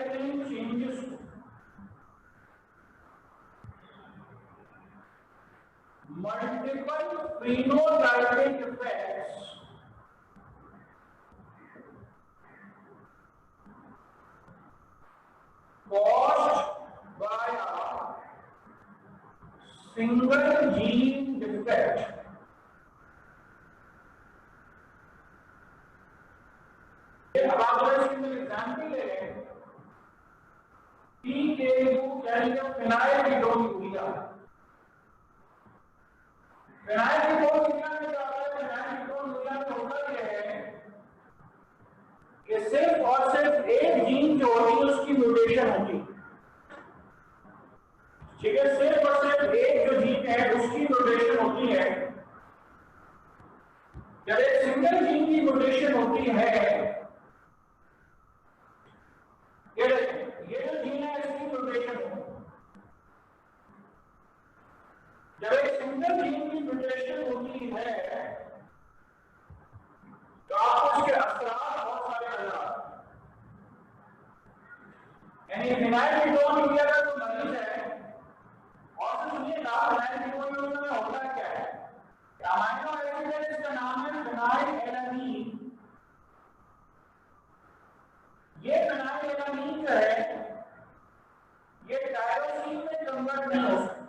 life-threatening changes to multiple phenotypic effects caused by a single gene defect. अब आप single example ले लें, PKU फिनाइलकीटोन्यूरिया। फिनाइलकीटोन्यूरिया में क्या होता है? फिनाइलकीटोन्यूरिया में होता यह है कि सिर्फ और सिर्फ एक जीन जो होती है उसकी म्यूटेशन होगी। ठीक है, सिर्फ और सिर्फ एक जो जीन है उसकी म्यूटेशन होती है। जब एक सिंगल जीन की म्यूटेशन होती है, ये जो जीन है इसकी म्यूटेशन है। जब एक सिंगल जीन की म्यूटेशन होती है तो आपको उसके असरात बहुत सारे नजर आते हैं। यानी फिनाइलकीटोन्यूरिया का जो मरीज है, और सुनिए ना, फिनाइलकीटोन्यूरिया में होता क्या है? अमाइनो एसिड है जिसका नाम है फिनाइलएलानीन। ये फिनाइलएलानीन जो है ये टायरोसिन में कन्वर्ट नहीं हो सकता।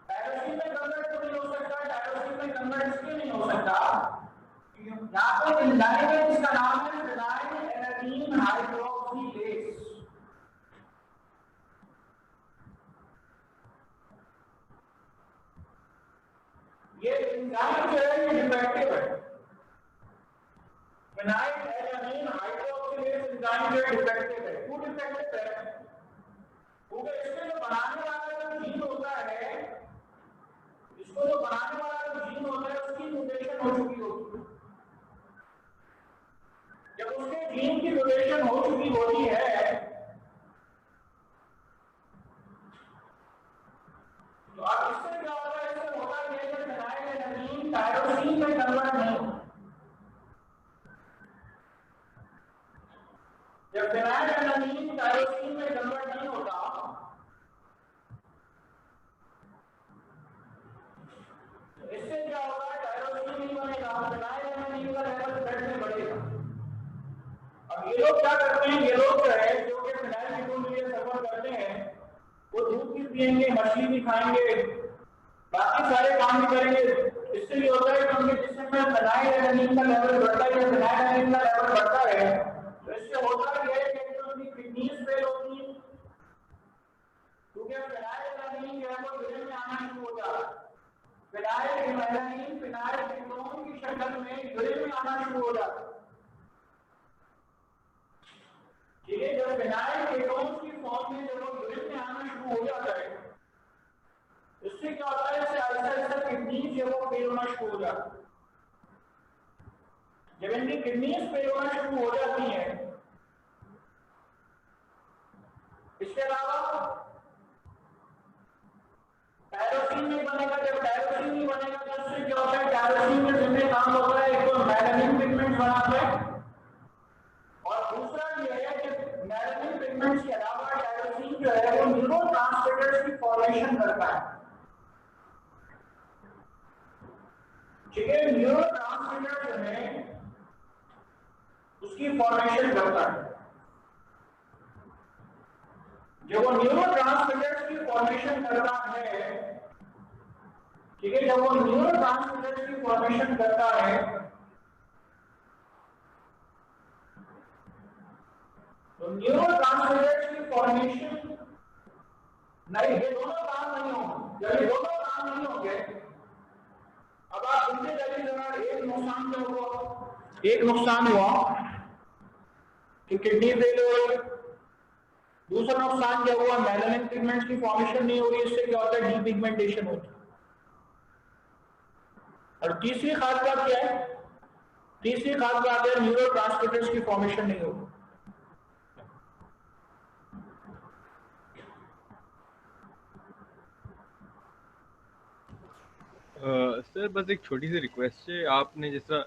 टायरोसिन में कन्वर्ट तो नहीं हो सकता। टायरोसिन में कन्वर्ट इसलिए नहीं हो सकता यहाँ पे एंजाइम है जिसका नाम है फिनाइलएलानीन हाइड्रोक्सीलेज। ये एंजाइम जो है ये डिफेक्टिव है। फिनाइलएलानीन हाइड्रोक्सीलेज एंजाइम जो है डिफेक्टिव है। क्यों डिफेक्टिव है? क्योंकि इसमें जो बनाने वाला जो जीन होता है, इसको जो बनाने वाला जो जीन होता है उसकी म्यूटेशन हो चुकी होती है। जब उसके जीन की म्यूटेशन हो चुकी होती है तो अब इससे क्या होता है? इससे होता है कि फिनाइलएलानीन टायरोसिन में कन्वर्ट नहीं होता। जब फिनाइलएलानीन टायरोसिन में कन्वर्ट नहीं होता तो इससे क्या होगा? टायरोसिन नहीं बनेगा, फिनाइलएलानीन का लेवल ब्लड में बढ़ेगा। अब ये लोग क्या करते हैं? ये लोग जो है जो कि फिनाइलकीटोन्यूरिया सफर करते हैं वो दूध भी पिएंगे, मछली भी खाएंगे, बाकी सारे काम भी करेंगे। इससे ये होता है कि उनके जिस्म में फिनाइलएलानीन का लेवल बढ़ता है। फिनाइलएलानीन का लेवल बढ़ता है तो इससे होता है कि उनकी किडनीज फेल होती है, क्योंकि फिनाइलएलानीन जो है वो यूरिन में आना शुरू हो जाता है। फिनाइलएलानीन फिनाइलकीटोन की शक्ल में यूरिन में आना शुरू हो जाता है। ठीक है, जब फिनाइलकीटोन की फॉर्म में जब वो यूरिन में आना शुरू हो जाता है इससे क्या होता है? इससे आहिस्ता किडनीज जो वो फेल होना शुरू हो जाती है। जब इनकी किडनीज फेल होना शुरू हो जाती है, इसके अलावा टायरोसिन नहीं बनेगा। जब टायरोसिन नहीं बनेगा तो उससे क्या होता है? टायरोसिन के जिम्मे काम होता है एक तो मेलानिन पिगमेंट बनाता है, और दूसरा ये है कि मेलानिन पिगमेंट्स के अलावा टायरोसिन जो है वो न्यूरोट्रांसमीटर्स की फॉर्मेशन करता है। ठीक है, न्यूरोट्रांसमीटर जो है उसकी फॉर्मेशन करता है। जब वो न्यूरोट्रांसमीटर्स की फॉर्मेशन करता है, ठीक है, जब वो न्यूरोट्रांसमीटर्स की फॉर्मेशन करता है तो न्यूरोट्रांसमीटर्स की फॉर्मेशन नहीं, ये दोनों काम नहीं होंगे। जब ये दोनों काम नहीं होंगे, अब आप उनसे चलिए जरा, एक नुकसान हुआ कि किडनी फेल हो गई। दूसरा नुकसान क्या हुआ? मेलानिन पिगमेंट्स की फॉर्मेशन नहीं हो रही, इससे क्या होता है? डीपिगमेंटेशन होती है। और तीसरी खास बात क्या है? तीसरी खास बात है न्यूरोट्रांसमीटर्स की फॉर्मेशन नहीं होगी। सर बस एक छोटी सी रिक्वेस्ट है, आपने जैसा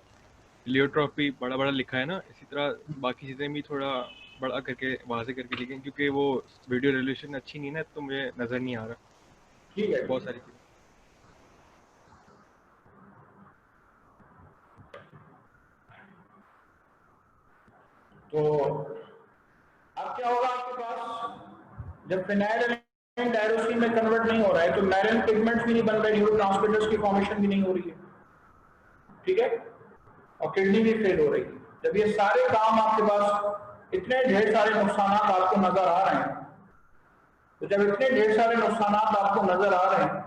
लियोट्रॉपी बड़ा बड़ा लिखा है ना, इसी तरह बाकी चीज़ें भी थोड़ा बड़ा करके वाजे करके लिखें, क्योंकि वो वीडियो रेजोल्यूशन अच्छी नहीं है ना, तो मुझे नज़र नहीं आ रहा ठीक है, बहुत सारी चीज़ें। तो अब क्या होगा आपके पास, जब फिनाइल टायरोसिन में कन्वर्ट नहीं हो रहा है तो मैरिन पिगमेंट्स भी नहीं बन रहे, न्यूरोट्रांसमीटर्स की फॉर्मेशन भी नहीं हो रही है, ठीक है, और किडनी भी फेल हो रही है। जब ये सारे काम आपके पास, इतने ढेर सारे नुकसान आपको नजर आ रहे हैं, तो जब इतने ढेर सारे नुकसान आपको नजर आ रहे हैं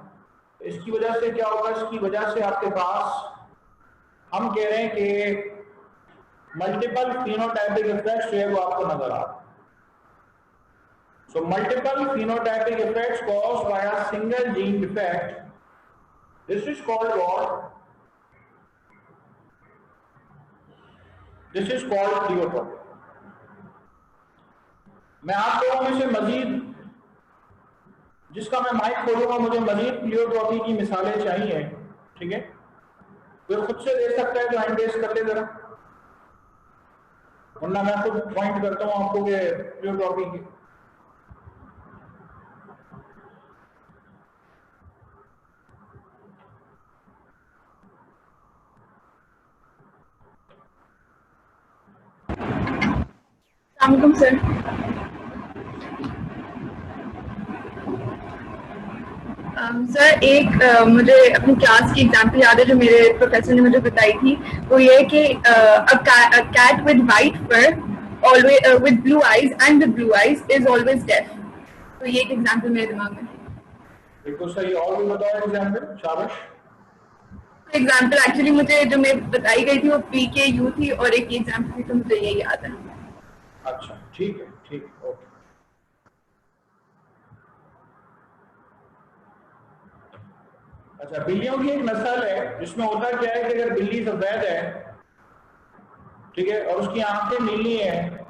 तो इसकी वजह से क्या होगा, इसकी वजह से आपके पास हम कह रहे हैं कि मल्टीपल फिनोटाइपिक इफेक्ट्स जो है वो आपको नजर आ रहे हैं। So multiple phenotypic effects caused by a single gene defect. This is called what? This is called pleiotropic. मैं आप लोगों में से मजीद, जिसका मैं माइक खोलूंगा, मुझे मजीद प्लियोट्रॉपी की मिसालें चाहिए, ठीक है, कोई खुद से दे सकता है तो हैंड रेज कर ले जरा, वरना मैं खुद पॉइंट करता हूं आपको कि प्लियोट्रॉपी की। अस्सलामुअलैकुम सर। सर एक मुझे अपनी क्लास की एग्जाम्पल याद है जो मेरे प्रोफेसर ने मुझे बताई थी, वो ये कि cat with white fur always with blue eyes and with blue eyes is always deaf. तो ये एक एग्जाम्पल मेरे दिमाग में थी। बिल्कुल सही, और भी बताओ एग्जाम्पल, शाबाश। एग्जाम्पल एक्चुअली मुझे जो मैं बताई गई थी वो PKU थी और एक एग्जाम्पल थी, तो मुझे ये याद है। अच्छा ठीक है, ठीक है, ओके। अच्छा, बिल्लियों की एक नस्ल है जिसमें होता क्या है कि अगर बिल्ली सफेद है, ठीक है, और उसकी आंखें नीली हैं,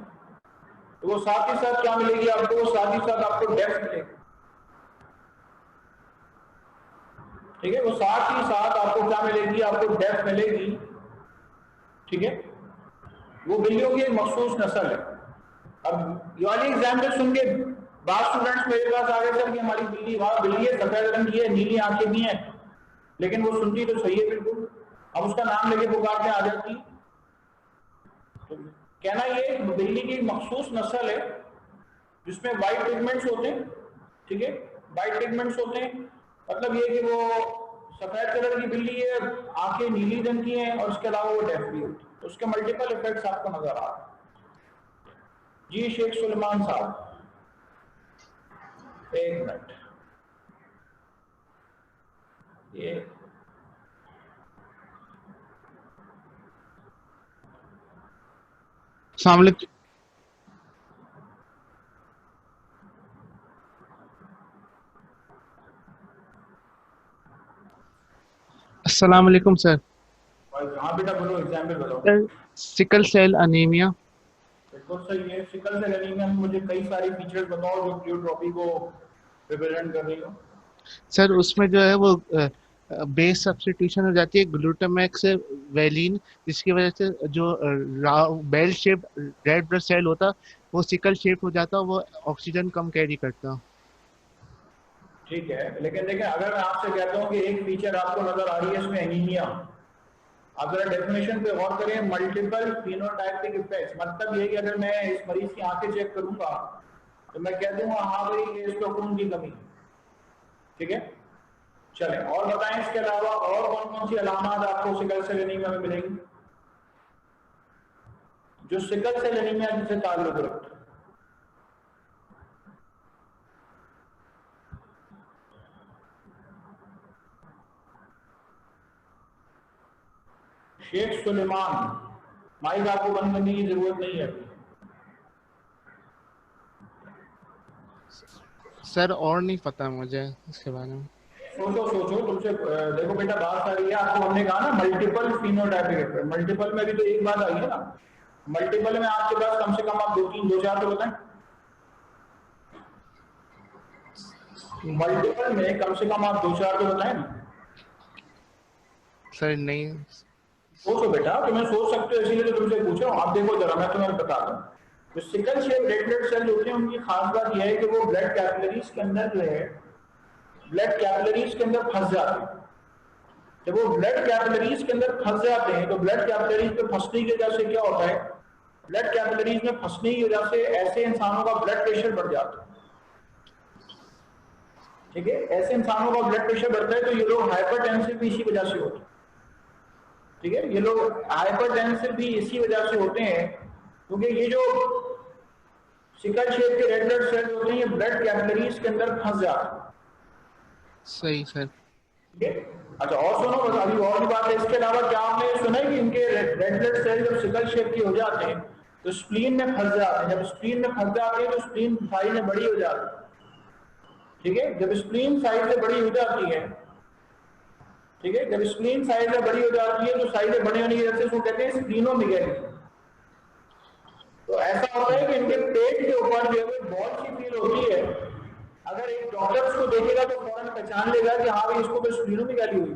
तो वो साथ ही साथ क्या मिलेगी आपको, वो साथ ही साथ आपको डेफ मिलेगी, ठीक है, वो साथ ही साथ आपको क्या मिलेगी, आपको डेफ मिलेगी, ठीक है। वो बिल्लियों की एक मखसूस नस्ल है। अब ये वाली एग्जाम्पल सुन के बाद स्टूडेंट्स मेरे पास आ गए सर कि हमारी बिल्ली, वहां बिल्ली है, सफेद रंग की है, नीली आंखें भी हैं, लेकिन वो सुनती तो सही है बिल्कुल, अब उसका नाम लेके पुकारते आ जाती। तो कहना ये बिल्ली की मखसूस नस्ल है जिसमें वाइट पिगमेंट्स होते हैं, ठीक है, वाइट पिगमेंट्स होते हैं, मतलब ये कि वो सफेद कलर की बिल्ली है, आंखें नीली रंग की हैं, और उसके अलावा वो डेफ भी होती है। तो उसके मल्टीपल इफेक्ट्स आपको नजर आ रहे हैं। जी शेख सुलेमान साहब, एक मिनट, ये अस्सलाम वालेकुम सर। हाँ बेटा बोलो, एग्जाम्पल बताओ। Sir sickle cell anaemia. बिल्कुल सही है, सिकल सेल एनीमिया में मुझे कई सारी फीचर्स बताओ जो प्लियोट्रॉपी को रिप्रेजेंट कर रही हो। सर उसमें जो है वो बेस सब्स्टिट्यूशन हो जाती है ग्लूटामैक्स से वेलिन, जिसकी वजह से जो bell shape red blood cell होता वो सिकल शेप हो जाता, वो ऑक्सीजन कम कैरी करता। ठीक है, लेकिन देखिए अगर मैं आपसे कहता हूँ कि एक फीचर आपको नजर आ रही है इसमें एनीमिया, आप जरा डेफिनेशन पे गौर करें, मल्टीपल फिनोटाइपिक इफेक्ट्स, मतलब ये कि अगर मैं इस मरीज की आंखें चेक करूंगा तो मैं कह दूंगा हाँ भाई इसको खून की कमी, ठीक है। चलें और बताएं, इसके अलावा और कौन कौन सी अलामत आपको सिकल सेल एनीमिया में मिलेंगी जो सिकल सेल एनीमिया से ताल्लुक रखते हैं। शेख सुलेमान, माइक आपको बंद करने की जरूरत नहीं है। सर और नहीं पता मुझे इसके बारे में। सोचो सोचो, तुमसे देखो बेटा बात आ रही है, आपको हमने कहा ना मल्टीपल फिनोटाइपिक इफेक्ट, मल्टीपल में भी तो एक बात आई है ना, मल्टीपल में आपके पास कम से कम आप दो चार तो बताएं, मल्टीपल में कम से कम आप दो चार तो बताएं ना। सर नहीं। सोचो बेटा, तुम्हें सोच सकते हो इसीलिए तो तुमसे पूछ रहा हूँ। आप देखो जरा, मैं तुम्हें बता दूं, जो sickle shape red blood cell होते हैं उनकी खास बात यह है कि वो ब्लड कैपिलरीज के अंदर जो है ब्लड कैपिलरीज के अंदर फंस जाते हैं। जब वो ब्लड कैपिलरीज के अंदर फंस जाते हैं तो ब्लड कैपिलरीज पे फंसने की वजह से क्या होता है, ब्लड कैपिलरीज में फंसने की वजह से ऐसे इंसानों का ब्लड प्रेशर बढ़ जाता है। ठीक है, ऐसे इंसानों का ब्लड प्रेशर बढ़ता है तो ये लोग हाइपरटेंसिव भी इसी वजह से होते हैं। ठीक है, ये लोग हाइपरटेंसिव भी इसी वजह से होते हैं क्योंकि ये जो सिकल शेप के रेड ब्लड सेल्स होते हैं ये ब्लड कैपिलरीज के अंदर फंस जाते हैं। सही सर। ठीक है, अच्छा और सुनो, बस अभी और भी बात है। इसके अलावा क्या आपने सुना है कि इनके रेड ब्लड सेल जब सिकल शेप के हो जाते हैं तो स्प्लीन में फंस जाते हैं। जब स्प्लीन में फंस जाते हैं तो स्प्लीन साइज में बड़ी हो जाती है। ठीक है, जब स्प्लीन साइज से बड़ी हो जाती है, ठीक है, जब स्प्लीन साइज में बड़ी हो जाती है तो साइज में बड़े होने की वजह से उसको कहते हैं स्प्लीनोमेगाली। तो ऐसा होता है कि इनके पेट के ऊपर जो है बॉल सी फील होती है। अगर एक डॉक्टर उसको देखेगा तो फौरन पहचान लेगा कि हाँ भाई इसको तो स्प्लीनोमेगाली हुई।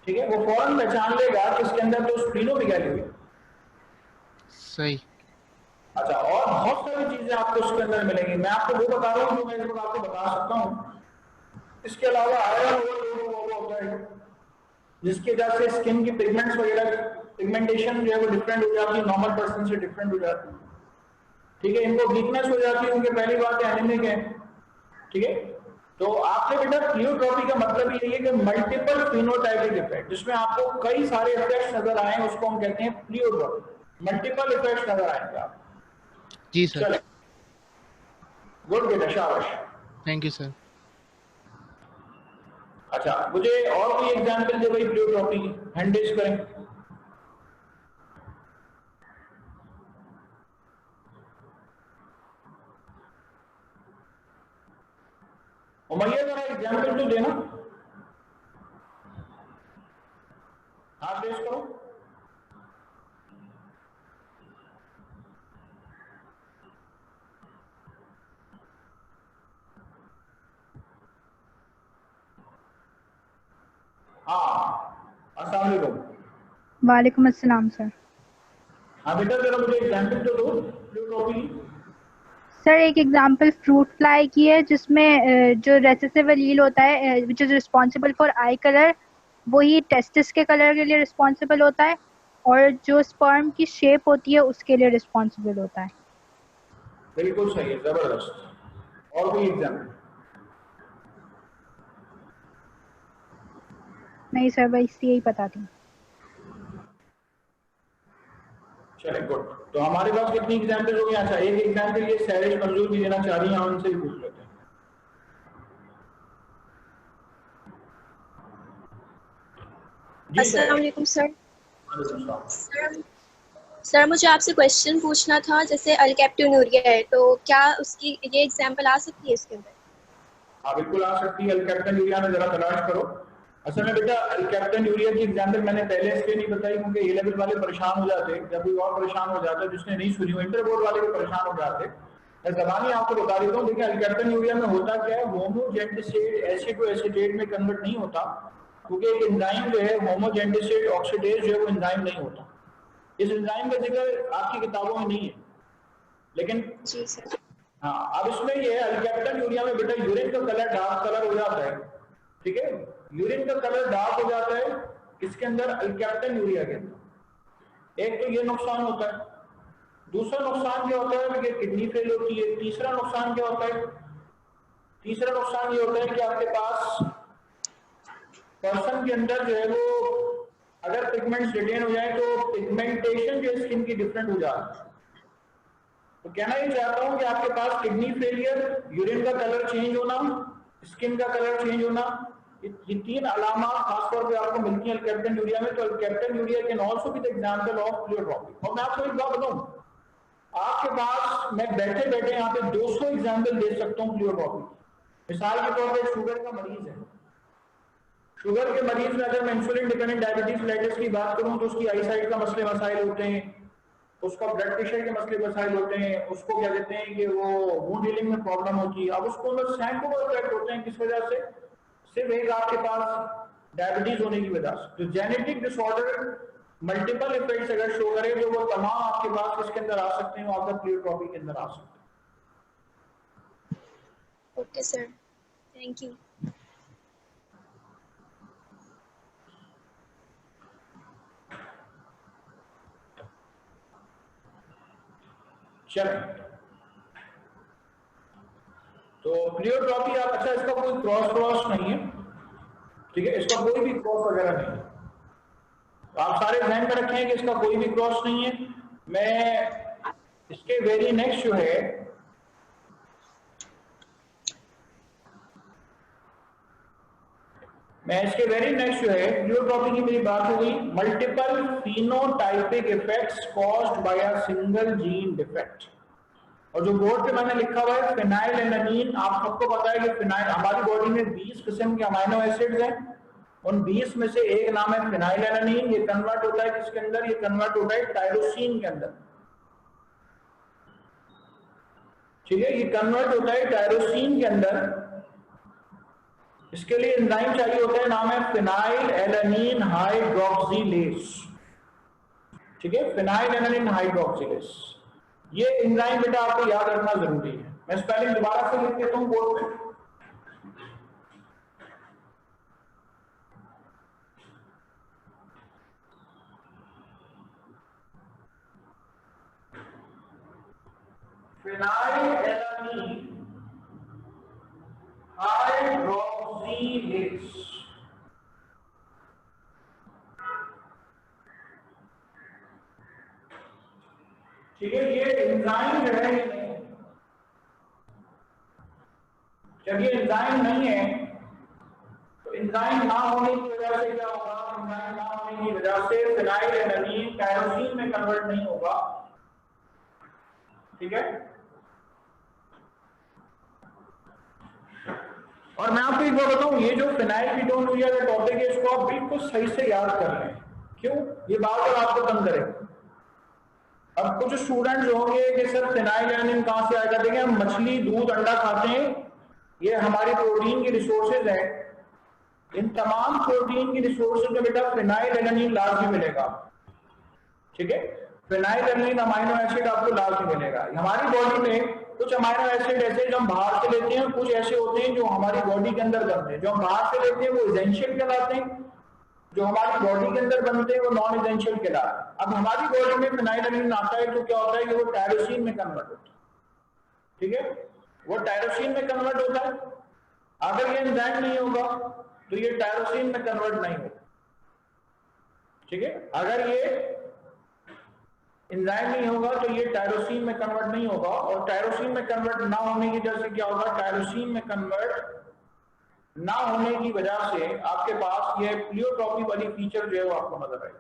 ठीक है, वो फौरन पहचान लेगा कि इसके अंदर तो स्प्लीनोमेगाली हुई। सही। अच्छा, और बहुत सारी चीजें आपको उसके अंदर मिलेंगी। मैं आपको वो बता रहा हूँ जो मैं इस वक्त आपको बता सकता हूँ। इसके अलावा आयरन ओवरलोड होता है जिसकी वजह से स्किन की पिगमेंट्स वगैरह पिगमेंटेशन जो है वो डिफरेंट हो जाती है, नॉर्मल पर्सन से डिफरेंट हो जाती है। ठीक है, इनको वीकनेस हो जाती है, उनके पहली बात एनीमिक है। ठीक है, तो आपने बेटा प्लियोट्रॉपी का मतलब यही है कि मल्टीपल फिनोटाइपिक इफेक्ट जिसमें आपको कई सारे इफेक्ट्स नजर आए उसको हम कहते हैं प्लियोट्रॉपी। मल्टीपल इफेक्ट्स नजर आएंगे आप। जी सर। गुड बेटा, शाबाश, थैंक यू सर। अच्छा, मुझे और कोई एग्जांपल दे भाई प्लियोट्रॉपी की, हैंड रेज करें। उमैया जरा एग्जांपल तो देना, हाथ रेज करो। अस्सलाम वालेकुम। वालेकुम अस्सलाम सर। हाँ बेटा, जरा मुझे एग्जांपल तो दो प्लियोट्रॉपी। सर एक एग्जांपल फ्रूट फ्लाई की है जिसमें जो रेसेसिव एलील होता है which is responsible for I colour, वही टेस्टिस के कलर के लिए रिस्पॉन्सिबल होता है और जो स्पर्म की शेप होती है उसके लिए रिस्पॉन्सिबल होता है। बिल्कुल सही है, जबरदस्त। और कोई एग्जांपल? नहीं सर, बस यही पता थी। चले, गुड। तो हमारे पास कितनी एग्जांपल हो गई? अच्छा, एक एग्जांपल ये सैरिश मंजूर भी देना चाह रही हैं, उनसे भी पूछ लेते हैं। अस्सलाम वालेकुम सर। सर मुझे आपसे क्वेश्चन पूछना था, जैसे अल्कैप्टोन्यूरिया है तो क्या उसकी ये एग्जांपल आ सकती है इसके अंदर? हाँ बिल्कुल आ सकती है। अल्कैप्टोन्यूरिया में जरा तलाश करो। असल में बेटा अल्कैप्टोन्यूरिया की एग्जांपल मैंने पहले इसलिए नहीं बताई क्योंकि ए लेवल वाले परेशान हो जाते, जब कोई और परेशान हो जाता है जिसने नहीं सुनी हो, इंटर बोर्ड वाले भी परेशान हो जाते। मैं जबानी आपको बता देता हूँ। देखिए अल्कैप्टोन्यूरिया में होता क्या है, होमोजेंटिसेट एसिड टू एसीटेट में कन्वर्ट नहीं होता क्योंकि एक एंजाइम जो है होमोजेंटिसेट ऑक्सीडेज जो है वो एंजाइम नहीं होता। इस एंजाइम का जिक्र आपकी किताबों में नहीं है, लेकिन जी सर। हाँ, अब इसमें ये अल्कैप्टोन्यूरिया में बेटा यूरिन का कलर डार्क कलर हो जाता है। ठीक है, यूरिन का कलर डार्क हो जाता है किसके अंदर? अल्कैप्टोन्यूरिया के अंदर। एक तो ये नुकसान होता है। दूसरा नुकसान क्या होता है कि किडनी फेल होती है। तीसरा नुकसान क्या होता है? तीसरा नुकसान ये होता है कि आपके पास पर्सन के अंदर जो है वो अगर पिगमेंट्स रिटेन हो जाए तो पिगमेंटेशन जो स्किन की डिफरेंट हो जाती है। तो कहना ये चाहता हूं कि आपके पास किडनी फेलियर, यूरिन का कलर चेंज होना, स्किन का कलर चेंज होना, ये तीन अलामात खासतौर पे आपको मिलती हैं अल्कैप्टोन्यूरिया में। तो alkaptonuria can also be the example of pleiotropy. और मैं आपको एक बात बताऊं, आपके पास मैं बैठे बैठे यहाँ पे 200 एग्जाम्पल दे सकता हूँ प्लियोट्रॉपी। मिसाल के तौर पर शुगर का मरीज है, शुगर के मरीज में अगर मैं इंसुलिन डिपेंडेंट डायबिटीज मेलिटस की बात करूं तो उसकी आईसाइट का मसले मसाइल होते हैं, उसका ब्लड प्रेशर के मसले मसाइल होते हैं, उसको क्या कहते हैं कि वो वुंड हीलिंग में प्रॉब्लम होती है। अब उसको अंदर सैकड़ों इफेक्ट होते हैं। किस वजह से? सिर्फ एक आपके पास डायबिटीज होने की वजह से। तो जेनेटिक डिसऑर्डर मल्टीपल इफेक्ट्स अगर शो करे जो वो तमाम आपके पास किसके अंदर आ सकते हैं, वो आपका प्लियोट्रॉपी के अंदर आ सकते हैं। Okay sir, thank you. चलो, तो प्लियोट्रॉपी आप, अच्छा इसका कोई क्रॉस नहीं है, ठीक है, इसका कोई भी क्रॉस वगैरह नहीं है, तो आप सारे ध्यान में रखें कि इसका कोई भी क्रॉस नहीं है। मैं इसके वेरी नेक्स्ट जो है प्लियोट्रॉपी की मेरी बात हो गई, multiple phenotypic effects caused by a single gene defect. और जो बोर्ड पे मैंने लिखा हुआ है फिनाइलएलानिन, आप सबको पता है कि फिनाइल, हमारी बॉडी में 20 किस्म के अमाइनो एसिड्स हैं, उन 20 में से एक नाम है फिनाइलएलानिन। ये कन्वर्ट होता है किसके अंदर, ये कन्वर्ट होता है टायरोसिन के अंदर, ठीक है, ये कन्वर्ट होता है टायरोसिन के अंदर। इसके लिए एंजाइम चाहिए होता है, नाम है फिनाइलएलानिन हाइड्रोक्सिलेज, ठीक है, फिनाइलएलानिन हाइड्रोक्सिलेज। ये एंजाइम बेटा आपको याद रखना जरूरी है। मैं स्पेलिंग दोबारा से लिख देता हूं बोर्ड पे। फिनाइलएलानिन हाइड्रोक्सिलेज, ठीक है, ये एंजाइम जो है ये नहीं है। जब ये एंजाइम नहीं है तो एंजाइम ना होने की वजह से क्या होगा, एंजाइम ना होने की वजह से फिनाइलएलानिन टायरोसिन में कन्वर्ट नहीं होगा, ठीक है। और मैं आपको एक बात बताऊं, ये जो फिनाइलकीटोनुरिया का टॉपिक है इसको आप बिल्कुल सही से याद कर लें। क्यों, ये बार बार आपको तंग करेगा। अब कुछ स्टूडेंट्स होंगे कि सर फिनाइलएलानिन कहां से आएगा, देखिए हम मछली, दूध, अंडा खाते हैं, ये हमारी प्रोटीन की रिसोर्सेज है। इन तमाम प्रोटीन की रिसोर्सेज में बेटा फिनाइलएलानिन लाजमी मिलेगा, ठीक है, फिनाइलएलानिन अमाइनो एसिड आपको लाजमी मिलेगा। हमारी बॉडी में कुछ अमाइनो एसिड ऐसे जो हम बाहर से लेते हैं, कुछ ऐसे होते हैं जो हमारी बॉडी के अंदर बनते हैं। जो हम बाहर से लेते हैं वो एसेंशियल कहलाते हैं, जो हमारी बॉडी के अंदर बनते हैं वो नॉन एसेंशियल कहलाते हैं। अब हमारी बॉडी में फिनाइलएलानिन आता है तो क्या होता है कि वो टायरोसिन में कन्वर्ट होता है, ठीक है, वो टायरोसिन में कन्वर्ट होता है। अगर ये एंजाइम नहीं होगा तो ये टायरोसिन में कन्वर्ट नहीं होगा, ठीक है, अगर ये एंजाइम नहीं होगा तो ये टायरोसिन में कन्वर्ट नहीं होगा। और टायरोसिन में कन्वर्ट ना होने की वजह से क्या होगा, टायरोसिन में कन्वर्ट ना होने की वजह से आपके पास ये प्लियोट्रॉपी वाली फीचर जो है वो आपको नजर आएगी,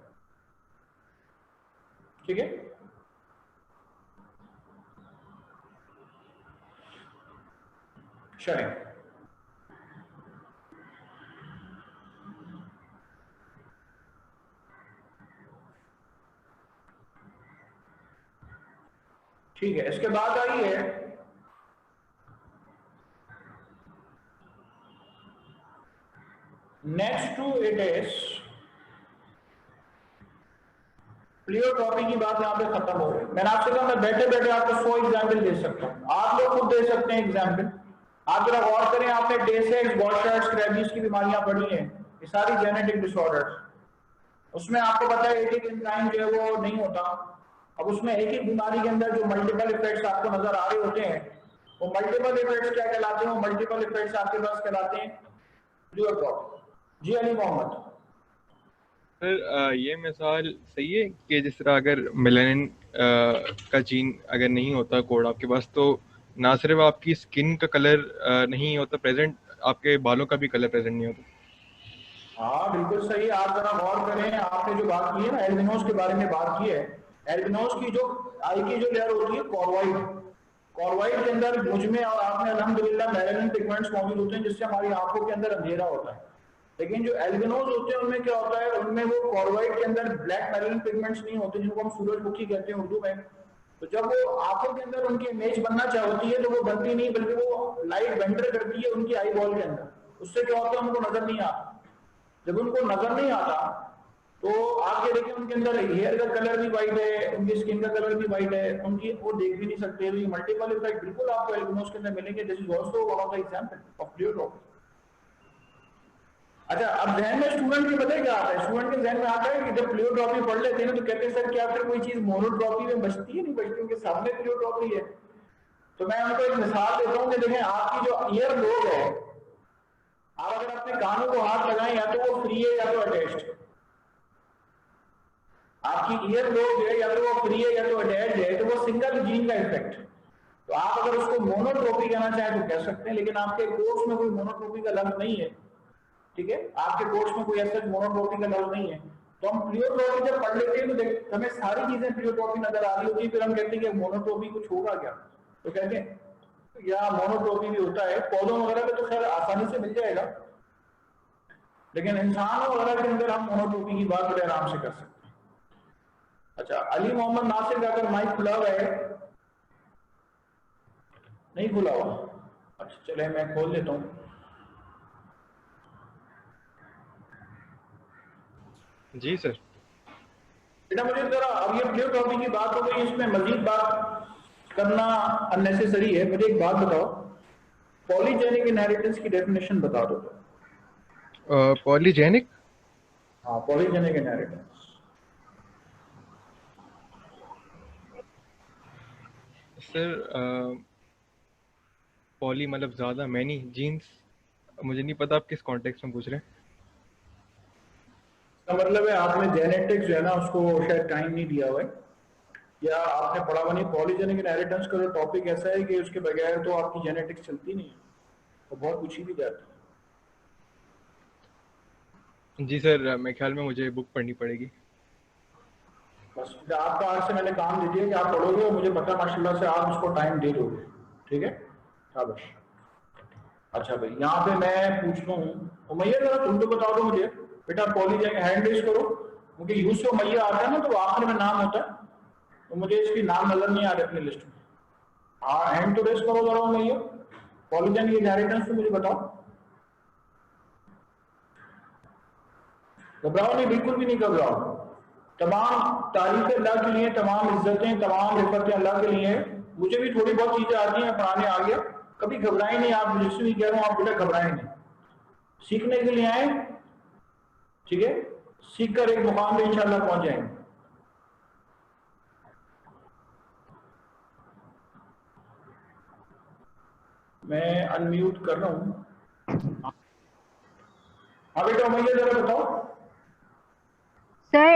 ठीक है। चलिए, ठीक है, इसके बाद आई है next to it is pleiotropy की बात यहां पे खत्म हो गई। मैंने आपसे कहा मैं बैठे बैठे आपको 100 एग्जाम्पल दे सकता हूं, आप लोग खुद दे सकते हैं एग्जाम्पल। आप जरा गौर करें, आपने डे-सेक्स, गॉशर्ट्स, स्क्रैबीज की बीमारियां पढ़ी हैं, ये सारी जेनेटिक डिसऑर्डर्स, उसमें आपको पता है एक एंजाइम जो है वो नहीं होता। अब उसमें एक ही बीमारी के अंदर जो मल्टीपल इफेक्ट्स आपको नजर आ रहे होते हैं, वो मल्टीपल इफेक्ट्स क्या कहलाते हैं, वो मल्टीपल इफेक्ट्स आपके पास कहलाते हैं प्लियोट्रॉपी। जी अली मोहम्मद। सर ये मिसाल सही है कि जिस तरह अगर मेलानिन का जीन अगर नहीं होता कोड आपके पास, तो ना सिर्फ आपकी स्किन का कलर नहीं होता प्रेजेंट, आपके बालों का भी कलर प्रेजेंट नहीं होता। हाँ बिल्कुल सही, आप जरा गौर करें, आपने जो बात की है ना एल्बिनोस के बारे में बात की है, एल्बिनोस की जो आई की जो लेयर होती है कॉर्वाइड के अंदर मुझमें और आपने अल्हम्दुलिल्लाह मेलानिन पिगमेंट्स मौजूद होते हैं जिससे हमारी आंखों के अंदर अंधेरा होता है। लेकिन जो एल्बिनोस होते हैं उनमें क्या होता है, उनमें वो कॉर्वाइड के अंदर ब्लैक मेलानिन पिगमेंट्स नहीं होते जिनको हम सूरजमुखी कहते हैं उर्दू में। तो जब वो आंखों के अंदर उनकी इमेज बनना चाहती है तो वो बनती नहीं, बल्कि वो लाइट वेंटर करती है उनकी आई बॉल के अंदर, उससे क्या होता है उनको नजर नहीं आता। जब उनको नजर नहीं आता तो आप ये देखिए उनके अंदर हेयर का कलर भी वाइट है, उनकी स्किन का कलर भी वाइट है, उनकी वो देख भी नहीं सकते। तो ये मल्टीपल इफेक्ट बिल्कुल आपको एल्बिनोस के अंदर मिलेंगे। This is also one of the example of pleiotropy. अच्छा, अब जहन में स्टूडेंट की पता है क्या आता है? स्टूडेंट के जहन में आता है कि जब प्लियोट्रॉपी पढ़ लेते हैं तो कहते हैं सर क्या फिर कोई चीज मोनोट्रॉपी में बचती है? नहीं बचती, उनके सामने प्लियोट्रॉपी है। तो मैं उनको एक मिसाल देता हूँ कि देखें आपकी जो ईयर लोब है, आप अगर अपने कानों को हाथ लगाएं या तो वो फ्री है या तो अटैच्ड है। आपकी ईयर लोब है या तो वो फ्री है या तो अटैच्ड है, तो वो सिंगल जीन का इफेक्ट। तो आप अगर उसको मोनोट्रोपी कहना चाहें तो कह सकते हैं, लेकिन आपके कोर्स में कोई मोनोट्रोपी का लफ्ज नहीं है। ठीक है, आपके कोर्स में कोई ऐसा मोनोट्रोपी का लफ्ज नहीं है। तो हम प्लियोट्रोपी जब पढ़ लेते हैं तो देख हमें सारी चीजें प्लियोट्रोपी नजर आ रही होती है, फिर हम कहते हैं कि मोनोट्रोपी कुछ होगा क्या? तो कहते हैं या मोनोट्रोपी भी होता है। पौधों वगैरह में तो खैर आसानी से मिल जाएगा, लेकिन इंसान वगैरह के अंदर हम मोनोट्रोपी की बात बड़े आराम से कर सकते हैं। अच्छा, अली मोहम्मद नासिर का अगर माइक खुला हुआ है, नहीं खुला हुआ? अच्छा चले मैं खोल लेता हूँ। जी सर। बेटा मुझे जरा, अब ये प्लियोट्रॉपी की बात हो गई, इसमें मजीद बात करना अननेसेसरी है। मुझे एक बात बताओ, पॉलीजेनिक इनहेरिटेंस की डेफिनेशन बता दो। पॉलीजेनिक? हाँ, पॉलीजेनिक इनहेरिटेंस। सर पॉली मतलब ज्यादा, मैनी जीन्स, मुझे नहीं पता आप किस कॉन्टेक्स्ट में पूछ रहे हैं। इसका मतलब है आपने जेनेटिक्स जो है ना उसको शायद टाइम नहीं दिया हुआ है, या आपने पढ़ा हुआ नहीं। पॉलीजेनिक इनहेरिटेंस का जो टॉपिक ऐसा है कि उसके बगैर तो आपकी जेनेटिक्स चलती नहीं है, तो बहुत पूछी भी जाती है। जी सर, मेरे ख्याल में मुझे बुक पढ़नी पड़ेगी। बस आपका आज से मैंने काम दे दिया कि आप पढ़ोगे और मुझे पता माशाल्लाह से आप उसको टाइम दे दोगे। ठीक है, हाँ बस। अच्छा भाई, यहाँ पे मैं पूछता हूँ उमैया, जरा तुम तो बता दो मुझे बेटा, पॉलीजेनिक हैंड रेज करो, क्योंकि यूज से उमैया आता है ना तो आखिर में नाम होता है, तो मुझे इसकी नाम नजर नहीं आ रहे अपनी लिस्ट में। हाँ, हैंड तो रेज करो जरा उमैया, पॉलीजेनिक इनहेरिटेंस तो मुझे बताओ। घबराओ नहीं, बिल्कुल भी नहीं घबराओ। तमाम तारीफें अल्लाह के लिए, तमाम इज्जतें, तमाम रिफतें अल्लाह के लिए। मुझे भी थोड़ी बहुत चीजें आती हैं, पढ़ाने आ गया। कभी घबराए नहीं आप, जिससे भी कह रहा हूँ आप बेटा घबराए नहीं, सीखने के लिए आए। ठीक है, सीख कर एक मुकाम पे इंशाल्लाह पहुंच जाएंगे। मैं अनम्यूट कर रहा हूँ। हाँ बेटा उमैया जरा बताओ। Sir,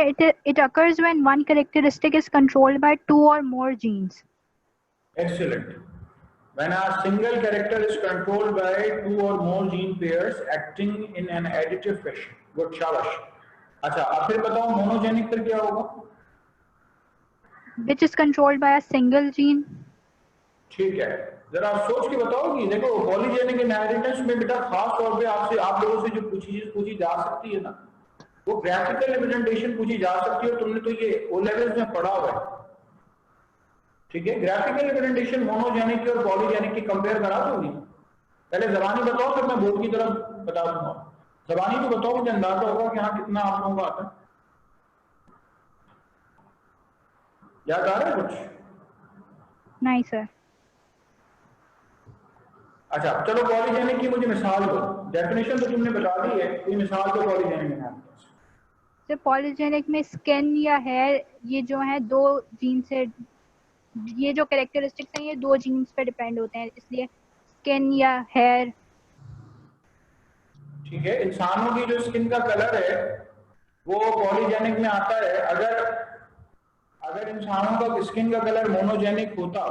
it occurs when one characteristic is controlled by two or more genes. Excellent. When a single character is controlled by two or more gene pairs acting in an additive fashion. Good, शाबाश। अच्छा, अब फिर बताओ monogenic पर क्या होगा? Which is controlled by a single gene. ठीक है, जरा सोच के बताओ कि देखो पॉलीजेनिक इनहेरिटेंस में बेटा खास तौर पे आपसे, आप लोगों से जो पूछी जा सकती है ना, वो ग्राफिकल रिप्रेजेंटेशन पूछी जा सकती है। और तुमने तो ये ओ लेवल्स में पढ़ा हुआ है। ठीक है, ग्राफिकल रिप्रेजेंटेशन मोनोजेनिक की और पॉलीजेनिक की कंपेयर करा दोगी? पहले जबानी बताओ, फिर मैं बोर्ड की तरफ बता दूंगा। जबानी तो बताओ, मुझे अंदाजा होगा कि हाँ कितना आप लोगों को आता है। याद आ रहा है कुछ? नहीं सर। अच्छा चलो, पॉलीजेनिक की मुझे मिसाल दो। डेफिनेशन तो तुमने बता दी है, कोई मिसाल दो पॉलीजेनिक में। सर पॉलीजेनिक में स्किन या हेयर, ये जो है दो जीन से, ये जो कैरेक्टरिस्टिक्स हैं ये दो जीन्स पे डिपेंड होते हैं, इसलिए स्किन या हेयर। ठीक है, इंसानों की जो स्किन का कलर है वो पॉलीजेनिक में आता है। अगर इंसानों का स्किन का कलर मोनोजेनिक होता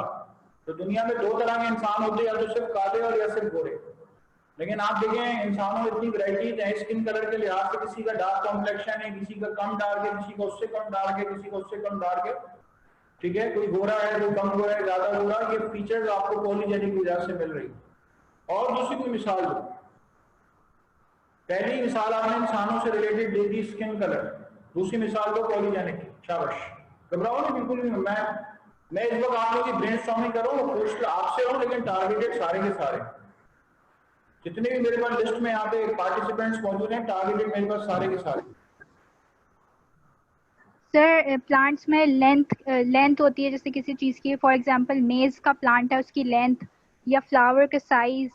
तो दुनिया में दो तरह के इंसान होते, या तो सिर्फ काले और या सिर्फ गोरे। लेकिन आप देखें इंसानों में इतनी वैरायटीज है स्किन कलर के लिहाज से, किसी का डार्क कॉम्प्लेक्शन है, किसी का कम डार्क है, किसी का उससे कम डार्क है, किसी का उससे कम डार्क है। ठीक है, कोई गोरा है, कोई कम गोरा है, ज्यादा गोरा। ये फीचर्स आपको पॉलीजेनिक की वजह से मिल रही है। और दूसरी कोई मिसाल दो। पहली मिसाल आपने इंसानों से रिलेटेड दे दी स्किन कलर, दूसरी मिसाल दो पॉलीजेनिक की। शाबाश, घबराओ नहीं बिल्कुल भी। मैं इस वक्त आप लोगों की ब्रेनस्टॉर्मिंग कर रहा हूँ, पूछ आपसे हूँ, लेकिन टारगेटेड सारे के सारे जितने भी मेरे पास लिस्ट में यहाँ पे पार्टिसिपेंट्स मौजूद हैं, टारगेटेड मेरे पास सारे के सारे। सर प्लांट्स में लेंथ होती है जैसे किसी चीज़ की, फॉर एग्जांपल मेज का प्लांट है उसकी लेंथ या फ्लावर का साइज।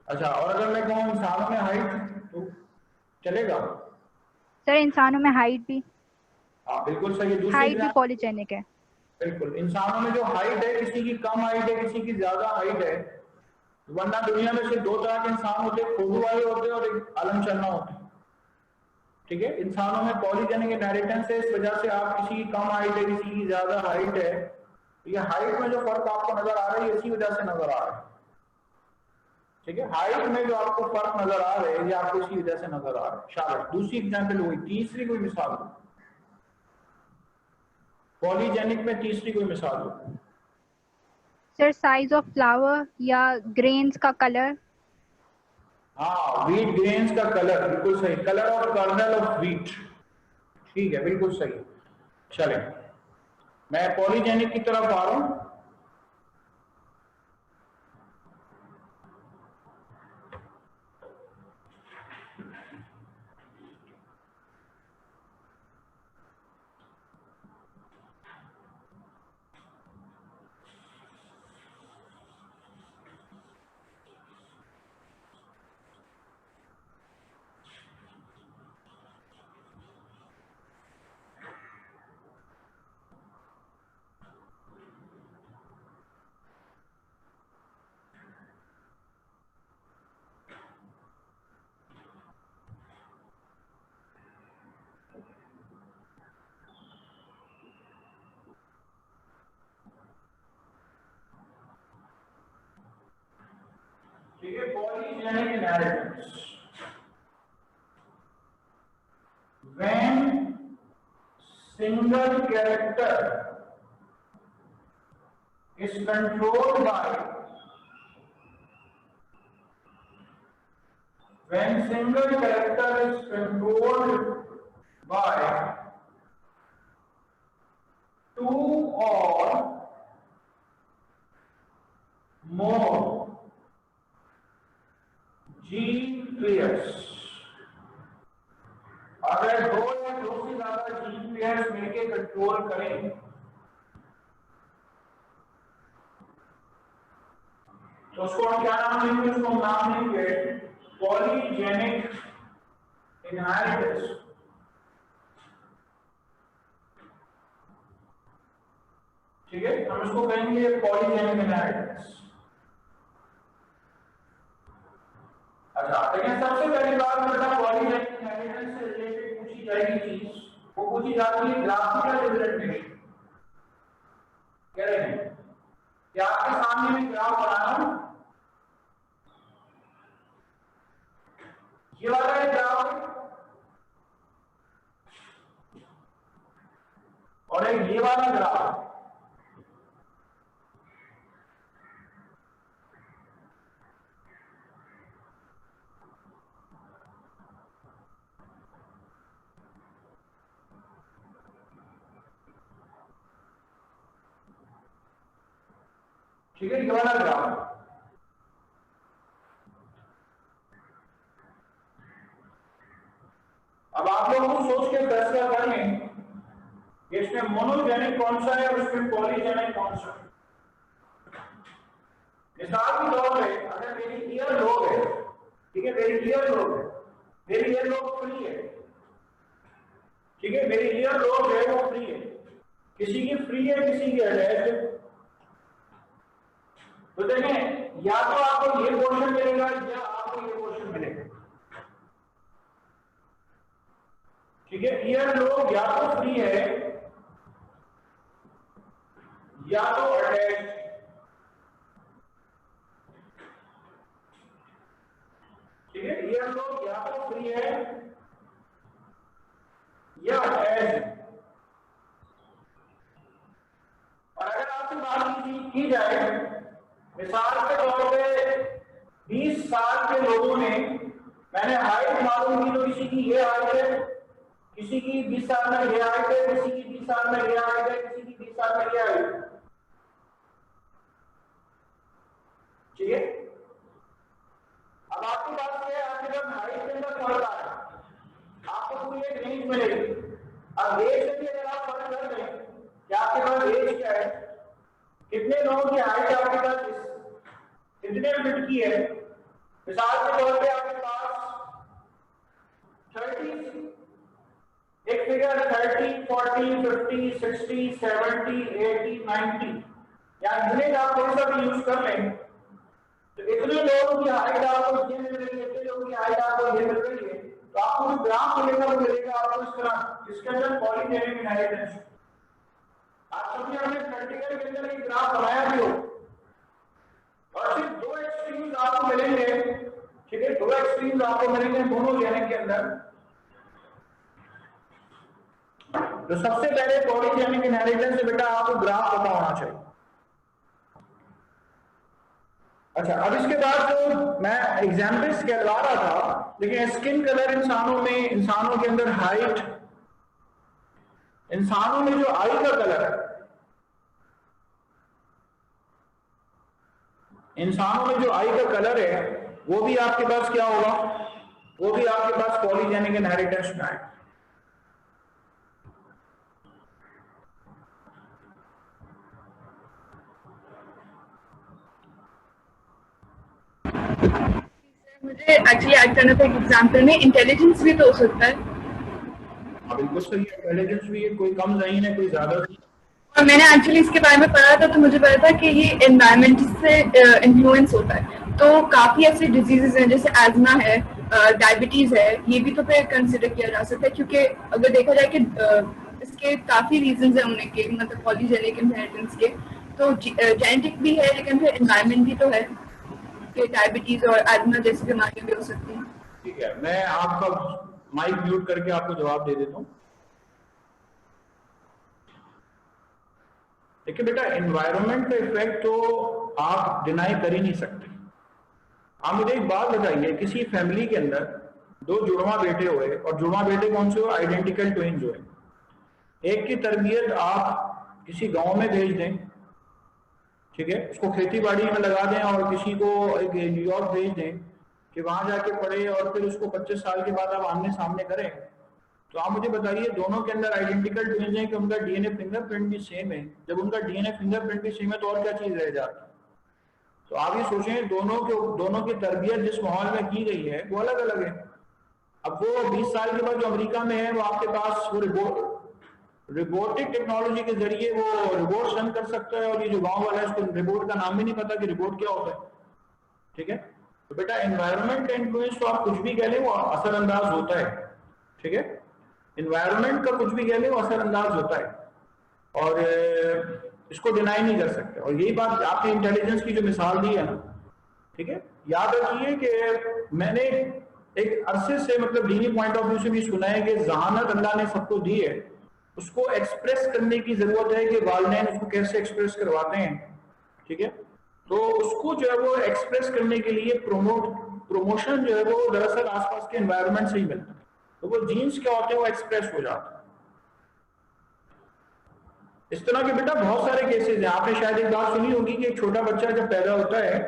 अच्छा, और अगर मैं कहूँ इंसानों में हाइट तो चलेगा? सर इंसानों में हाइट भी, हाँ बिल्कुल सही है। दूसरी हाइट भी एग्जाम्पल, पॉलीजेनिक है। बिल्कुल, इंसानों में जो हाइट है, किसी की कम हाइट है, किसी की ज्यादा हाइट है, वरना दुनिया में सिर्फ दो तरह के इंसान होते हैं, खोदू वाले होते हैं और एक आलम चलना होते हैं। ठीक है, इंसानों में पॉलीजेनिक इनहेरिटेंस है, इस वजह से आप किसी की कम हाइट है, किसी की ज्यादा हाइट है, ये हाइट में जो फर्क आपको नजर आ रहा है इसी वजह से नजर आ रहा है। ठीक है, हाइट में जो आपको फर्क नजर आ रहा है ये आपको इसी वजह से नजर आ रहा है। शाबाश, दूसरी एग्जाम्पल हुई। तीसरी कोई मिसाल हो, पॉलीजेनिक में तीसरी कोई मिसाल हो। सर साइज ऑफ फ्लावर या ग्रेन्स का कलर। हाँ, व्हीट ग्रेन्स का कलर, बिल्कुल सही, colour of kernel of wheat. ठीक है, बिल्कुल सही। चले, मैं पॉलीजेनिक की तरफ आ रहा हूं। ठीक है, polygenic inheritance, when single character is controlled by, when single character is controlled by two or more gene pairs, अगर दो या दो से ज्यादा जीन पेयर्स मिलकर कंट्रोल करें तो उसको हम क्या नाम देंगे? उसको हम नाम देंगे पॉलीजेनिक इनहेरिटेंस। ठीक है, हम इसको कहेंगे पॉलीजेनिक इनहेरिटेंस। अच्छा, लेकिन सबसे पहली बात बेटा पॉलीजेनिक इनहेरिटेंस से रिलेटेड पूछी जाएगी चीज, वो पूछी जाती है ग्राफिकल रिप्रेजेंटेशन। कह रहे हैं कि आपके सामने में ग्राफ बना रहा हूं, ये वाला एक ग्राफ है और एक ये वाला ग्राफ है। ठीक है, ये वाला ग्राफ। अब आप लोग को सोच के फैसला कर लें कि इसमें मोनोजेनिक कौन सा है और इसमें पॉलीजेनिक कौन सा है। मिसाल के तौर पे अगर मेरी ईयर लोब है, ठीक है, मेरी ईयर लोब है, मेरी ईयर लोब फ्री है, ठीक है, मेरी ईयर लोब है वो फ्री है, किसी की फ्री है किसी की अटैच है। तो देखें, या तो आपको ये पोर्शन मिलेगा या आपको ये पोर्शन मिलेगा। ठीक है, ईयर लोब या तो फ्री है या तो अटैच। ठीक है, ईयर लोब या तो फ्री है या अटैच है। और अगर आपसे बात की जाए, मिसाल के तौर पे 20 साल के लोगों ने, मैंने हाइट मालूम की तो किसी की ये हाइट है, किसी की 20 साल में ये हाइट है, किसी की 20 साल में ये हाइट है, किसी की 20 साल में ये हाइट है। ठीक है, अब आपकी बात यह है, आपके जब हाइट के अंदर फर्क आ रहा है, आपको पूरी एक रेंज मिलेगी। अब एज से भी अगर आप फर्क कर लें कि आपके पास एज क्या है, कितने लोगों की हाइट आपके पास कितने फीट की है, मिसाल के तौर पे आपके पास 30 एक फिगर 30, 40, 50, 60, 70, 80, 90 या यूनिट आप कोई सा भी यूज कर लें, तो इतने लोगों की हाइट आपको ये मिल रही है, इतने लोगों की हाइट आपको ये मिल रही है, तो आपको जो ग्राफ मिलेगा वो मिलेगा आपको इस तरह, जिसके अंदर पॉलीजेनिक इनहेरिटेंस। आप सभी हमने प्रैक्टिकल के अंदर एक ग्राफ बनाया भी हो और सिर्फ दो एक्सट्रीम्स आपको मिलेंगे, ठीक है, दो एक्सट्रीम्स आपको मिलेंगे मोनोजेनिक के अंदर। तो सबसे पहले पॉलीजेनिक इनहेरिटेंस से बेटा आपको ग्राफ पता होना चाहिए। अच्छा, अब इसके बाद जो मैं एग्जाम्पल्स कहलवा रहा था, लेकिन स्किन कलर इंसानों में, इंसानों के अंदर हाइट, इंसानों में जो आई का कलर है, इंसानों में जो आई का कलर है वो भी आपके पास क्या होगा, वो भी आपके पास पॉलीजेनिक इनहेरिटेंस में आएगा। मुझे एक्चुअली ऐड करना था एक एग्जांपल में, इंटेलिजेंस भी तो हो सकता है। बिल्कुल सही है, इंटेलिजेंस भी है, कोई कम नहीं है कोई ज्यादा नहीं। और मैंने एक्चुअली इसके बारे में पढ़ा था, तो मुझे पता था कि ये एनवायरनमेंट से इन्फ्लुएंस होता है। तो काफी ऐसे डिजीजेस हैं जैसे एजमा है, डायबिटीज है, ये भी तो फिर कंसिडर किया जा सकता है, क्योंकि अगर देखा जाए कि इसके काफी रीजंस हैं होने के, मतलब पॉलीजेनिक इनहेरिटेंस के। तो जेनेटिक भी है, लेकिन फिर एनवायरनमेंट भी तो है कि डायबिटीज और एजमा जैसी बीमारियां भी हो सकती हैं। ठीक है, मैं आपका माइक म्यूट करके आपको जवाब दे देता हूँ। देखिए बेटा, एनवायरनमेंट का इफेक्ट तो आप डिनाई कर ही नहीं सकते। आप मुझे एक बात बताइए, किसी फैमिली के अंदर दो जुड़वा बेटे हुए, और जुड़वा बेटे कौन से हुए, आइडेंटिकल ट्विन जो है। एक की तरबियत आप किसी गांव में भेज दें, ठीक है, उसको खेती बाड़ी में लगा दें, और किसी को एक न्यूयॉर्क भेज दें कि वहां जाके पढ़े, और फिर उसको 25 साल के बाद आप आमने सामने करें, तो आप मुझे बताइए दोनों के अंदर आइडेंटिकल ट्विन्स हैं कि उनका डीएनए फिंगरप्रिंट भी सेम है। जब उनका डीएनए फिंगरप्रिंट भी सेम है तो और क्या चीज रह जाती है। तो आप ये सोचें, दोनों की तरबियत जिस माहौल में की गई है वो अलग अलग है। अब वो 20 साल के बाद जो अमेरिका में है, वो आपके पास वो रोबोटिक टेक्नोलॉजी के जरिए वो रोबोट रन कर सकता है, और ये जो गाँव वाला है उसको रोबोट का नाम भी नहीं पता कि रोबोट क्या होता है। ठीक है, तो बेटा एनवायरनमेंट का इन्फ्लुएंस तो आप कुछ भी कह लें वो असरअंदाज होता है। ठीक है, एनवायरनमेंट का कुछ भी कह लें वो असरअंदाज होता है, और इसको डिनाई नहीं कर सकते। और यही बात आपने इंटेलिजेंस की जो मिसाल दी है ना, ठीक है, याद रखिए कि मैंने एक अरसे से, मतलब दीनी पॉइंट ऑफ व्यू से भी सुना है कि जहानत अल्लाह ने सबको दी है, उसको एक्सप्रेस करने की जरूरत है कि वालिदैन उसको कैसे एक्सप्रेस करवाते हैं। ठीक है, तो उसको जो है वो एक्सप्रेस करने के लिए प्रमोशन जो है वो दरअसल आसपास के एनवायरनमेंट से ही मिलता है। तो वो जीन्स क्या होते हैं वो एक्सप्रेस हो जाता है। इस तरह के बेटा बहुत सारे केसेस हैं। आपने शायद एक बात सुनी होगी कि एक छोटा बच्चा जब पैदा होता है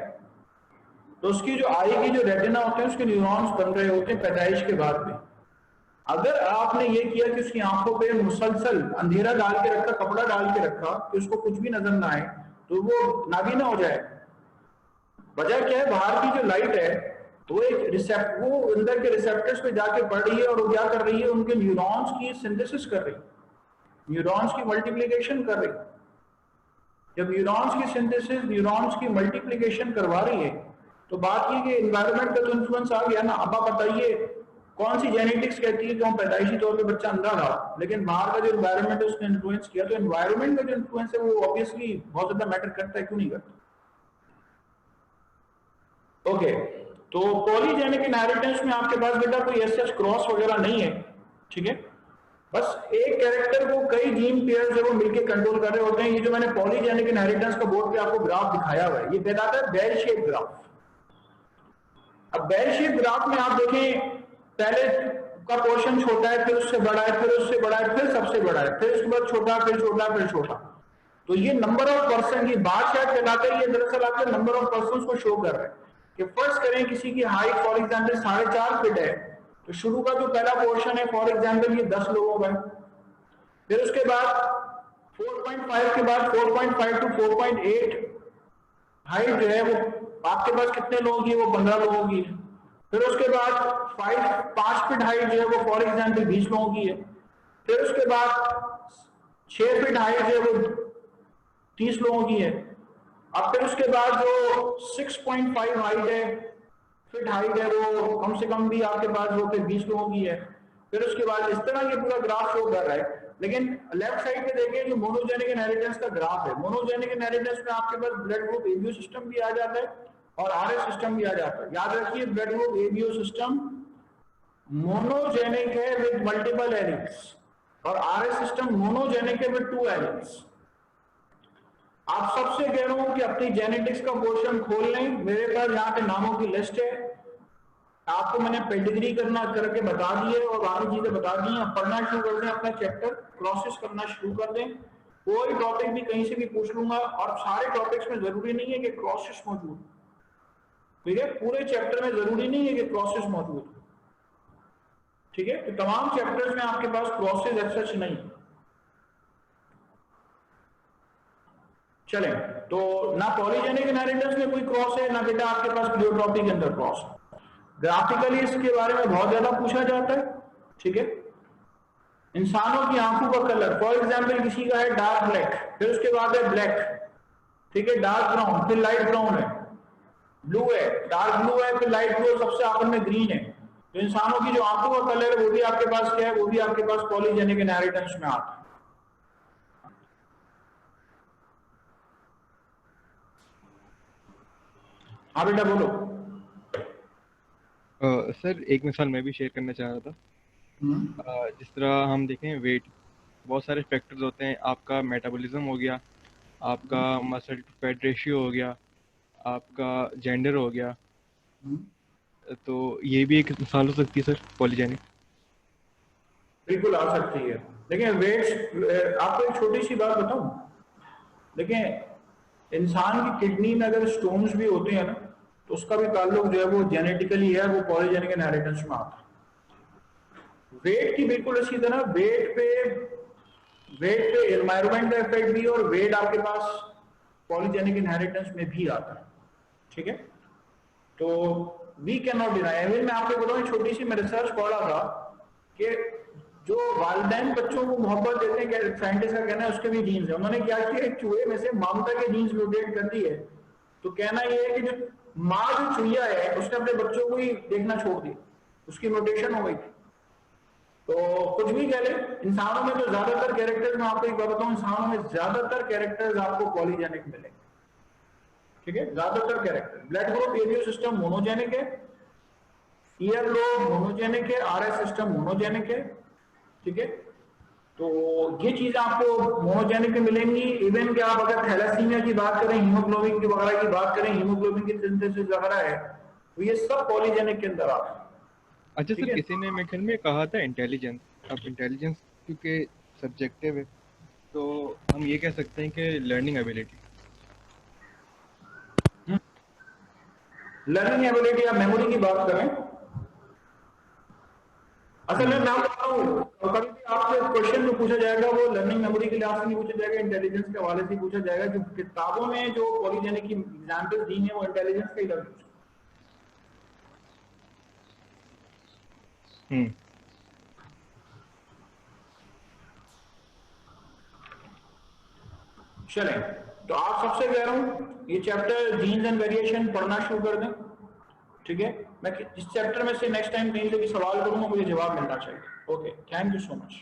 तो उसकी जो आई की जो रेटिना होते हैं उसके न्यूरॉन्स बन रहे होते हैं पैदाइश के बाद में। अगर आपने ये किया कि उसकी आंखों पे मुसलसल अंधेरा डाल के रखा, कपड़ा डाल के रखा कि उसको कुछ भी नजर ना आए, तो वो नाबीना हो जाए। वजह क्या है, बाहर की जो लाइट है वो वो अंदर के रिसेप्टर्स पे जाके पड़ रही है, और वो क्या कर रही है, उनके न्यूरॉन्स की सिंथेसिस कर रही है, न्यूरॉन्स की मल्टीप्लिकेशन कर रही है। जब न्यूरॉन्स की सिंथेसिस, न्यूरॉन्स की मल्टीप्लिकेशन करवा रही है, तो बात ये कि एनवायरनमेंट का तो इन्फ्लुएंस आ गया ना। अब आप बताइए कौन सी जेनेटिक्स कहती है कि हम पैदाइशी तौर पे बच्चा अंधा था, लेकिन बाहर का जो एनवायरनमेंट है उसने इन्फ्लुएंस किया। तो एनवायरनमेंट का जो इन्फ्लुएंस है वो ऑब्वियसली बहुत ज्यादा मैटर करता है, क्यों नहीं करता। ओके, तो पॉलीजेनिक इनहेरिटेंस में आपके पास बेटा कोई ऐसा क्रॉस वगैरह नहीं है। ठीक है, बस एक कैरेक्टर को कई जीन पेयर जो वो मिलकर कंट्रोल कर रहे होते हैं। ये जो मैंने पॉलीजेनिक इनहेरिटेंस का बोर्ड पे आपको ग्राफ दिखाया हुआ है, ये कहलाता है बेल शेप ग्राफ। अब बेल शेप ग्राफ में आप देखें, पहले का पोर्शन छोटा है, फिर उससे बड़ा है, फिर उससे बड़ा है, फिर सबसे बड़ा है, फिर उसके बाद छोटा, फिर छोटा, फिर छोटा। तो ये नंबर ऑफ पर्सन, ये बात शायद कहलाता है, ये दरअसल आपके नंबर ऑफ पर्सन को शो कर रहा है कि फर्स्ट करें किसी की हाइट फॉर एग्जाम्पल 4.5 फीट है, तो शुरू का जो पहला पोर्शन है फॉर एग्जाम्पल ये 10 लोगों का है। फिर उसके बाद 4.5 के बाद 4.5 टू 4.8 हाइट जो है वो आपके पास कितने लोगों की है, वो 15 लोगों की है। फिर उसके बाद 5 फीट हाइट जो है वो फॉर एग्जाम्पल 20 लोगों की है। फिर उसके बाद 6 फीट हाइट जो है वो 30 लोगों की है। अब फिर उसके बाद जो 6.5 हाइट है, फिट हाइट है, वो कम से कम भी आपके पास वो फिर 20 लोगों की है। फिर उसके बाद इस तरह ये पूरा ग्राफ शो कर रहा है। लेकिन लेफ्ट साइड पे देखिए जो मोनोजेनिक इनहेरिटेंस का ग्राफ है, मोनोजेनिक इनहेरिटेंस में आपके पास ब्लड ग्रुप एबीओ सिस्टम भी आ जाता है और आरएस सिस्टम भी आ जाता है। याद रखिए blood group ABO system monogenic है विद मल्टीपल एलिक्स और आरएस सिस्टम मोनोजेनिक है विद 2 एलिक्स। आप सबसे कह रहा हूं कि अपनी जेनेटिक्स का पोर्शन खोल लें। मेरे पास यहाँ पे नामों की लिस्ट है, आपको मैंने पेडिग्री करके बता दी है और बाकी चीजें बता दी हैं। पढ़ना शुरू कर दें, अपना चैप्टर प्रोसेस करना शुरू कर दें। कोई टॉपिक भी कहीं से भी पूछ लूंगा और सारे टॉपिक्स में जरूरी नहीं है कि क्रॉसेस मौजूद, ठीक है, पूरे चैप्टर में जरूरी नहीं है कि क्रॉसेस मौजूद, ठीक है। तो तमाम चैप्टर्स में आपके पास क्रॉसेस एज सच नहीं। चलें, तो ना पॉलीजेनिक इनहेरिटेंस में कोई क्रॉस है, ना बेटा आपके पास प्लियोट्रॉपी के अंदर क्रॉस है। ग्राफिकली इसके बारे में बहुत ज्यादा पूछा जाता है, ठीक है। इंसानों की आंखों का कलर फॉर एग्जाम्पल किसी का है डार्क ब्लैक, फिर उसके बाद है ब्लैक, ठीक है, डार्क ब्राउन, फिर लाइट ब्राउन है, ब्लू है, डार्क ब्लू है, फिर लाइट ब्लू, सबसे आखिर में ग्रीन है। तो इंसानों की जो आंखों का कलर है वो भी आपके पास क्या है, वो भी आपके पास पॉलीजेनिक इनहेरिटेंस में आता है। हाँ बेटा बोलो। सर एक मिसाल मैं भी शेयर करना चाह रहा था। जिस तरह हम देखें वेट, बहुत सारे फैक्टर्स होते हैं। आपका मेटाबॉलिज्म हो गया, आपका मसल टू फैट रेशियो हो गया, आपका जेंडर हो गया, तो ये भी एक मिसाल हो सकती है सर पॉलीजेनिक। बिल्कुल आ सकती है। देखिए वेट, आपको एक छोटी सी बात बताऊं, देखिए इंसान की किडनी में अगर स्टोन्स भी होते हैं ना, तो उसका भी ताल्लुक जो है वो जेनेटिकली है, वो पॉलीजेनिक इनहेरिटेंस में आता है। वेट की बिल्कुल इसी तरह वेट पे एनवायरमेंट का इफेक्ट भी और वेट आपके पास पॉलीजेनिक इनहेरिटेंस में भी आता है, ठीक है। तो वी कैन नॉट डिनाई। मैं आपको बताऊं, छोटी सी मैं रिसर्च पढ़ा था कि जो वालिदैन बच्चों को मोहब्बत देते हैं, साइंटिस्ट का कहना है उसके भी जीन्स है। उन्होंने क्या किया, एक चूहे में से ममता के जीन्स म्यूटेट कर दी है। तो कहना यह है कि जो माँ जो चूहिया है उसने अपने बच्चों को ही देखना छोड़ दिया, उसकी म्यूटेशन हो गई थी। तो कुछ भी कह ले, इंसानों में तो ज्यादातर कैरेक्टर्स, मैं आपको एक बात बताऊं, इंसानों में ज्यादातर कैरेक्टर्स आपको पॉलीजेनिक मिलेंगे, ठीक है, ज्यादातर character. Blood group ABO system monogenic है, ईयर लोब मोनोजेनिक है, आरएस सिस्टम मोनोजेनिक है, ठीक है। तो ये चीज आपको मोनोजेनिक में मिलेंगी। इवन कि आप अगर थैलेसीमिया की बात करें, हीमोग्लोबिन की वगैरह की बात करें, हीमोग्लोबिन की सिंथेसिस वगैरह है, तो ये सब पॉलीजेनिक के अंदर आते हैं। अच्छा सर, किसी ने मेरे ख्याल में कहा था इंटेलिजेंस। अब इंटेलिजेंस क्योंकि सब्जेक्टिव है, तो हम ये कह सकते हैं कि लर्निंग एबिलिटी। लर्निंग एबिलिटी या मेमोरी की बात करें, असल में मैं बताऊं, कभी भी आपसे क्वेश्चन जो पूछा जाएगा वो लर्निंग मेमोरी के लिहाज से नहीं पूछा जाएगा, इंटेलिजेंस के हवाले से पूछा जाएगा। जो किताबों में जो पॉलीजेनिक की एग्जाम्पल्स दी हैं वो इंटेलिजेंस का ही लफ्ज। चलें, तो आप सबसे कह रहा हूं ये चैप्टर जीन्स एंड वेरिएशन पढ़ना शुरू कर दें, ठीक है। मैं इस चैप्टर में से नेक्स्ट टाइम कहीं से भी सवाल करूंगा, मुझे जवाब मिलना चाहिए। Okay, thank you so much.